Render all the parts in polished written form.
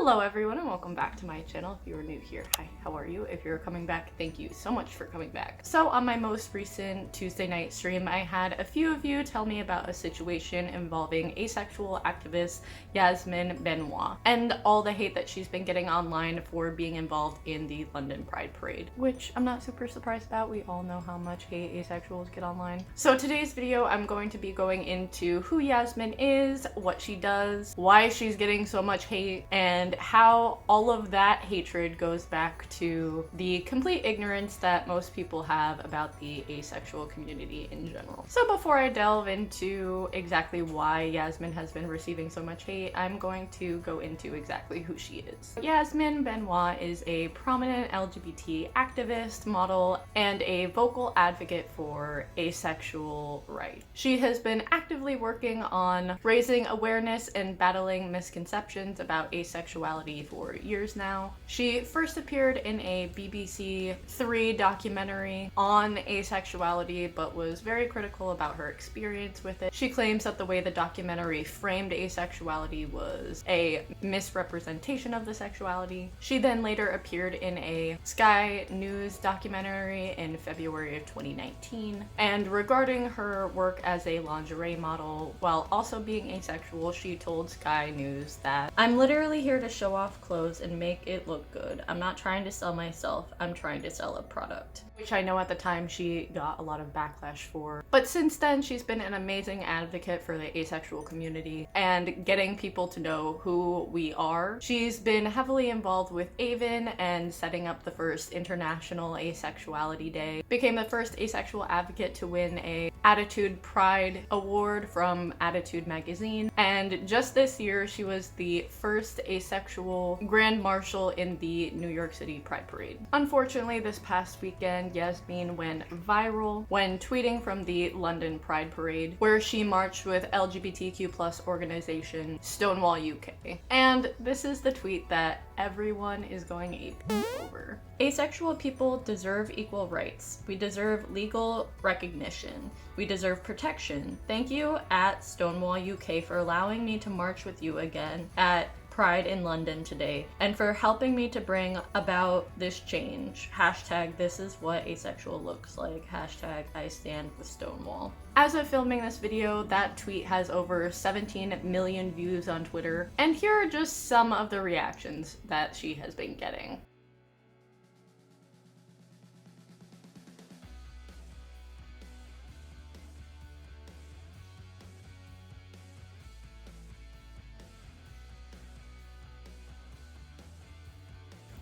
Hello everyone and welcome back to my channel. If you are new here, hi, how are you? If you're coming back, thank you so much for coming back. So on my most recent Tuesday night stream, I had a few of you tell me about a situation involving asexual activist Yasmin Benoit and all the hate that she's been getting online for being involved in the London Pride Parade, which I'm not super surprised about. We all know how much hate asexuals get online. So today's video, I'm going to be going into who Yasmin is, what she does, why she's getting so much hate, and how all of that hatred goes back to the complete ignorance that most people have about the asexual community in general. So before I delve into exactly why Yasmin has been receiving so much hate, I'm going to go into exactly who she is. Yasmin Benoit is a prominent LGBT activist, model, and a vocal advocate for asexual rights. She has been actively working on raising awareness and battling misconceptions about asexuality for years now. She first appeared in a BBC 3 documentary on asexuality, but was very critical about her experience with it. She claims that the way the documentary framed asexuality was a misrepresentation of the sexuality. She then later appeared in a Sky News documentary in February of 2019. And regarding her work as a lingerie model, while also being asexual, she told Sky News that, "I'm literally here to show off clothes and make it look good. I'm not trying to sell myself, I'm trying to sell a product." Which I know at the time she got a lot of backlash for. But since then, she's been an amazing advocate for the asexual community and getting people to know who we are. She's been heavily involved with AVEN and setting up the first International Asexuality Day. Became the first asexual advocate to win a Attitude Pride Award from Attitude magazine. And just this year, she was the first asexual Grand Marshal in the New York City Pride Parade. Unfortunately, this past weekend, Yasmin went viral when tweeting from the London Pride Parade, where she marched with LGBTQ+ organization Stonewall UK. And this is the tweet that everyone is going ape over. "Asexual people deserve equal rights. We deserve legal recognition. We deserve protection. Thank you at Stonewall UK for allowing me to march with you again at Pride in London today, and for helping me to bring about this change. Hashtag this is what asexual looks like. Hashtag I stand with Stonewall." As of filming this video, that tweet has over 17 million views on Twitter, and here are just some of the reactions that she has been getting.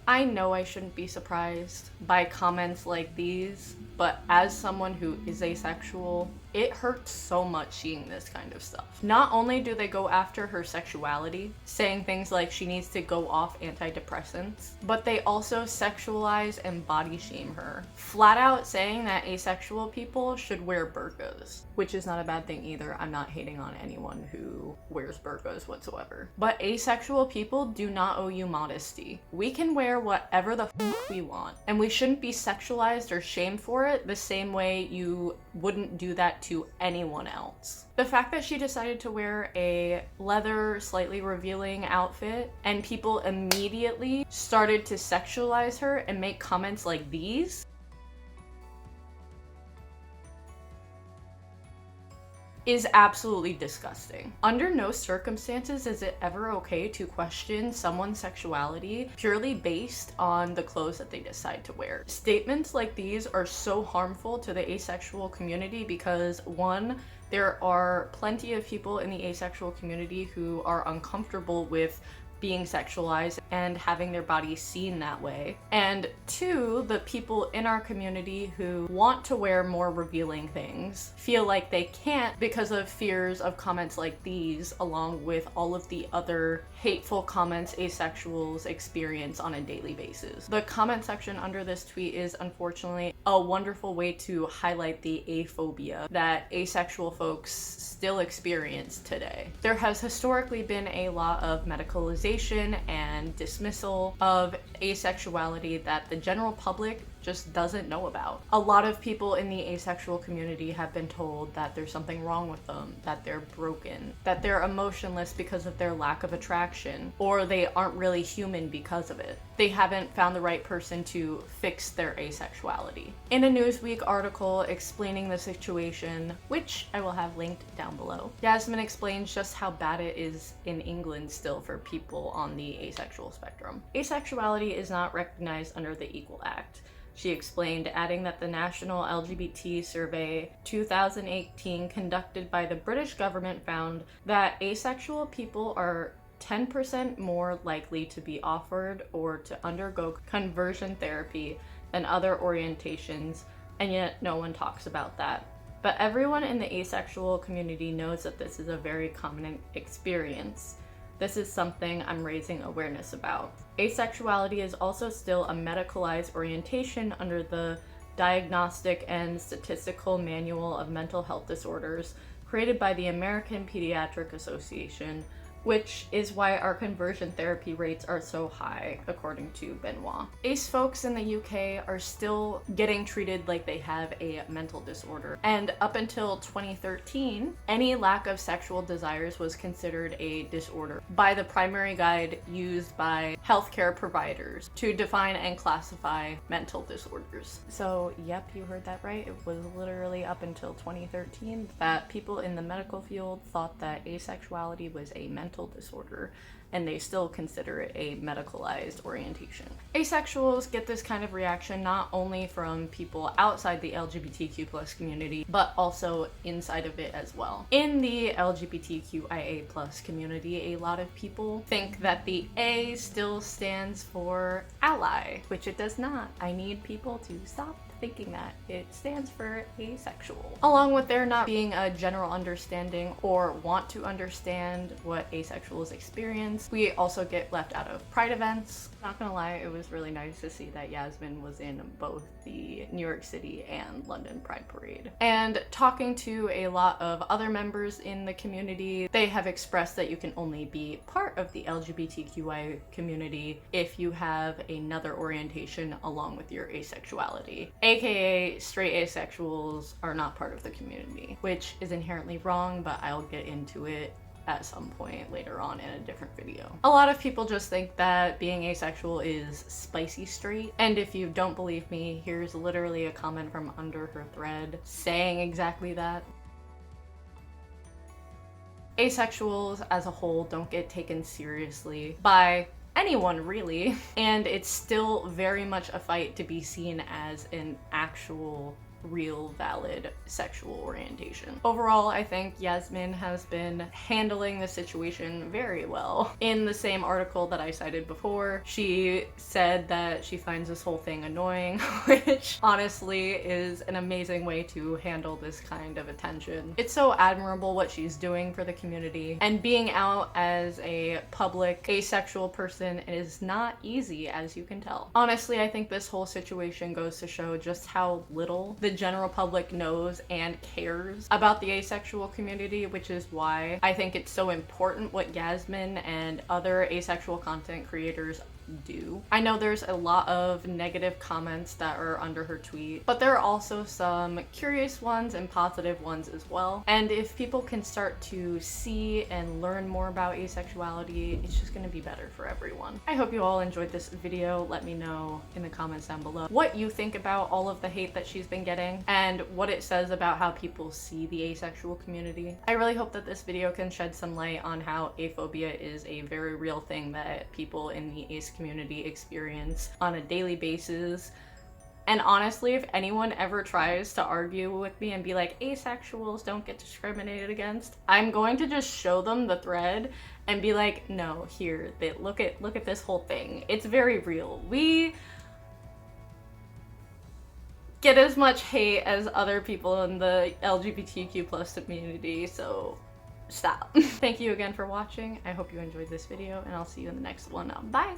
I know I shouldn't be surprised by comments like these, but as someone who is asexual, it hurts so much seeing this kind of stuff. Not only do they go after her sexuality, saying things like she needs to go off antidepressants, but they also sexualize and body shame her, flat out saying that asexual people should wear burqas, which is not a bad thing either. I'm not hating on anyone who wears burqas whatsoever. But asexual people do not owe you modesty. We can wear whatever the fuck we want, and we shouldn't be sexualized or shamed for it the same way you wouldn't do that to anyone else. The fact that she decided to wear a leather, slightly revealing outfit and people immediately started to sexualize her and make comments like these is absolutely disgusting. Under no circumstances is it ever okay to question someone's sexuality purely based on the clothes that they decide to wear. Statements like these are so harmful to the asexual community because, one, there are plenty of people in the asexual community who are uncomfortable with being sexualized and having their bodies seen that way. And two, the people in our community who want to wear more revealing things feel like they can't because of fears of comments like these, along with all of the other hateful comments asexuals experience on a daily basis. The comment section under this tweet is unfortunately a wonderful way to highlight the aphobia that asexual folks still experience today. There has historically been a lot of medicalization and dismissal of asexuality that the general public just doesn't know about. A lot of people in the asexual community have been told that there's something wrong with them, that they're broken, that they're emotionless because of their lack of attraction, or they aren't really human because of it. They haven't found the right person to fix their asexuality. In a Newsweek article explaining the situation, which I will have linked down below, Yasmin explains just how bad it is in England still for people on the asexual spectrum. Asexuality is not recognized under the Equal Act. She explained, adding that the National LGBT Survey 2018 conducted by the British government found that asexual people are 10% more likely to be offered or to undergo conversion therapy than other orientations, and yet no one talks about that. But everyone in the asexual community knows that this is a very common experience. This is something I'm raising awareness about. Asexuality is also still a medicalized orientation under the Diagnostic and Statistical Manual of Mental Health Disorders created by the American Pediatric Association, which is why our conversion therapy rates are so high, according to Benoit. Ace folks in the UK are still getting treated like they have a mental disorder, and up until 2013, any lack of sexual desires was considered a disorder by the primary guide used by healthcare providers to define and classify mental disorders. So, yep, you heard that right. It was literally up until 2013 that people in the medical field thought that asexuality was a mental disorder, and they still consider it a medicalized orientation. Asexuals get this kind of reaction not only from people outside the LGBTQ+ community, but also inside of it as well. In the LGBTQIA+ community, a lot of people think that the A still stands for ally, which it does not. I need people to stop thinking that. It stands for asexual. Along with there not being a general understanding or want to understand what asexuals experience, we also get left out of pride events. Not gonna lie, it was really nice to see that Yasmin was in both the New York City and London Pride Parade. And talking to a lot of other members in the community, they have expressed that you can only be part of the LGBTQI community if you have another orientation along with your asexuality. AKA straight asexuals are not part of the community, which is inherently wrong, but I'll get into it at some point later on in a different video. A lot of people just think that being asexual is spicy straight, and if you don't believe me, here's literally a comment from under her thread saying exactly that. Asexuals as a whole don't get taken seriously by anyone really, and it's still very much a fight to be seen as an actual real valid sexual orientation. Overall, I think Yasmin has been handling the situation very well. In the same article that I cited before, she said that she finds this whole thing annoying, which honestly is an amazing way to handle this kind of attention. It's so admirable what she's doing for the community, and being out as a public asexual person is not easy, as you can tell. Honestly, I think this whole situation goes to show just how little the general public knows and cares about the asexual community, which is why I think it's so important what Yasmin and other asexual content creators do. I know there's a lot of negative comments that are under her tweet, but there are also some curious ones and positive ones as well. And if people can start to see and learn more about asexuality, it's just gonna be better for everyone. I hope you all enjoyed this video. Let me know in the comments down below what you think about all of the hate that she's been getting and what it says about how people see the asexual community. I really hope that this video can shed some light on how aphobia is a very real thing that people in the ace community experience on a daily basis. And honestly, if anyone ever tries to argue with me and be like, asexuals don't get discriminated against, I'm going to just show them the thread and be like, no, here, look at this whole thing. It's very real. We get as much hate as other people in the LGBTQ+ community, so stop. Thank you again for watching. I hope you enjoyed this video, and I'll see you in the next one. Bye!